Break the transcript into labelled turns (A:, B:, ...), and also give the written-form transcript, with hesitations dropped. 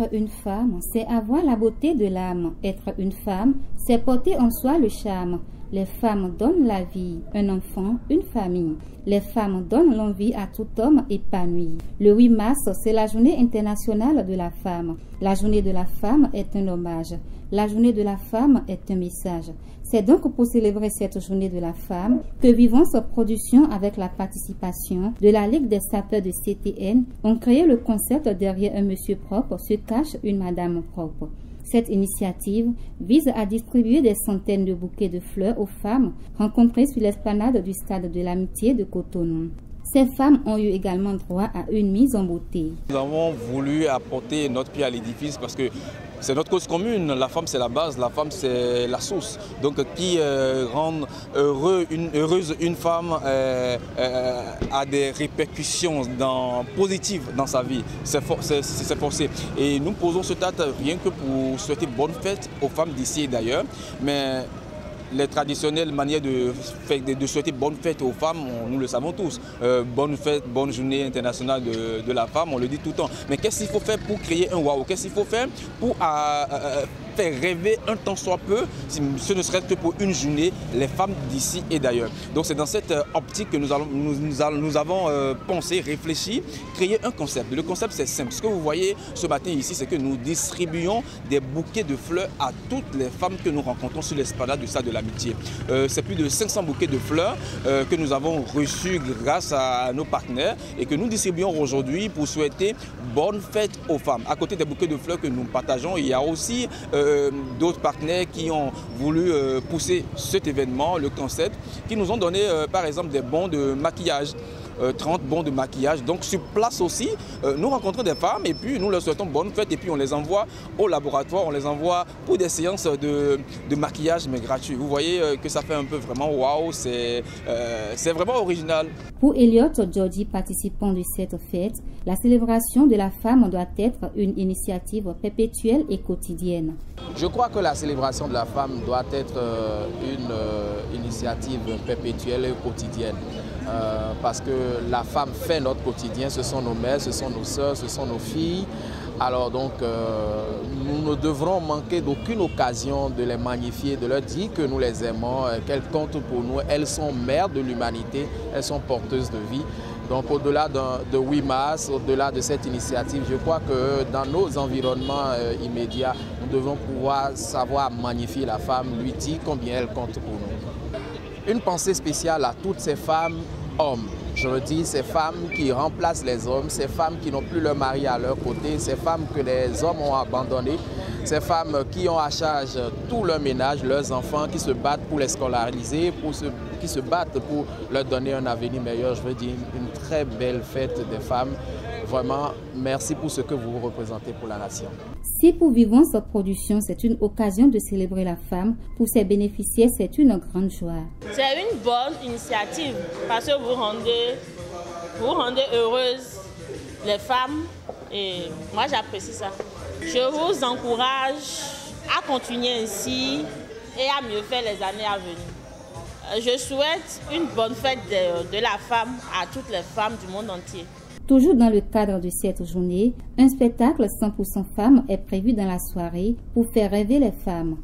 A: Être une femme, c'est avoir la beauté de l'âme. Être une femme, c'est porter en soi le charme. Les femmes donnent la vie, un enfant, une famille. Les femmes donnent l'envie à tout homme épanoui. Le 8 mars, c'est la journée internationale de la femme. La journée de la femme est un hommage. La journée de la femme est un message. C'est donc pour célébrer cette journée de la femme que Vivance Production, avec la participation de la Ligue des sapeurs de CTN, ont créé le concept derrière un monsieur propre se cache une madame propre. Cette initiative vise à distribuer des centaines de bouquets de fleurs aux femmes rencontrées sur l'esplanade du stade de l'Amitié de Cotonou. Ces femmes ont eu également droit à une mise en beauté.
B: Nous avons voulu apporter notre pierre à l'édifice parce que c'est notre cause commune. La femme, c'est la base, la femme, c'est la source. Donc, qui rend heureuse une femme a des répercussions positives dans sa vie. C'est forcé. Et nous posons ce acte rien que pour souhaiter bonne fête aux femmes d'ici et d'ailleurs. Mais les traditionnelles manières de souhaiter bonne fête aux femmes, nous le savons tous. Bonne fête, bonne journée internationale de la femme, on le dit tout le temps. Mais qu'est-ce qu'il faut faire pour créer un waouh? Qu'est-ce qu'il faut faire pour faire rêver un temps soit peu, ce ne serait que pour une journée, les femmes d'ici et d'ailleurs. Donc c'est dans cette optique que nous avons pensé, réfléchi, créé un concept. Le concept c'est simple. Ce que vous voyez ce matin ici, c'est que nous distribuons des bouquets de fleurs à toutes les femmes que nous rencontrons sur l'esplanade du stade de l'Amitié. C'est plus de 500 bouquets de fleurs que nous avons reçus grâce à nos partenaires et que nous distribuons aujourd'hui pour souhaiter bonne fête aux femmes. À côté des bouquets de fleurs que nous partageons, il y a aussi d'autres partenaires qui ont voulu pousser cet événement, le concept, qui nous ont donné par exemple des bons de maquillage. 30 bons de maquillage. Donc sur place aussi, nous rencontrons des femmes et puis nous leur souhaitons bonne fête et puis on les envoie au laboratoire, on les envoie pour des séances de maquillage mais gratuit. Vous voyez que ça fait un peu vraiment waouh, c'est vraiment original.
A: Pour Elliot Georgie, participant de cette fête, la célébration de la femme doit être une initiative perpétuelle et quotidienne.
C: Je crois que la célébration de la femme doit être une initiative perpétuelle et quotidienne. Parce que la femme fait notre quotidien, ce sont nos mères, ce sont nos sœurs, ce sont nos filles. Alors donc nous ne devrons manquer d'aucune occasion de les magnifier, de leur dire que nous les aimons, qu'elles comptent pour nous. Elles sont mères de l'humanité, elles sont porteuses de vie. Donc au-delà de 8 mars, au-delà de cette initiative, je crois que dans nos environnements immédiats, nous devons pouvoir savoir magnifier la femme, lui dire combien elle compte pour nous. Une pensée spéciale à toutes ces femmes, hommes. Je veux dire, ces femmes qui remplacent les hommes, ces femmes qui n'ont plus leur mari à leur côté, ces femmes que les hommes ont abandonnées, ces femmes qui ont à charge tout leur ménage, leurs enfants, qui se battent pour les scolariser, qui se battent pour leur donner un avenir meilleur. Je veux dire, une très belle fête des femmes. Vraiment, merci pour ce que vous représentez pour la nation.
A: Si pour Vivance Production, c'est une occasion de célébrer la femme, pour ses bénéficiaires, c'est une grande joie.
D: C'est une bonne initiative parce que vous rendez heureuses les femmes et moi j'apprécie ça. Je vous encourage à continuer ainsi et à mieux faire les années à venir. Je souhaite une bonne fête de la femme à toutes les femmes du monde entier.
A: Toujours dans le cadre de cette journée, un spectacle 100% femmes est prévu dans la soirée pour faire rêver les femmes.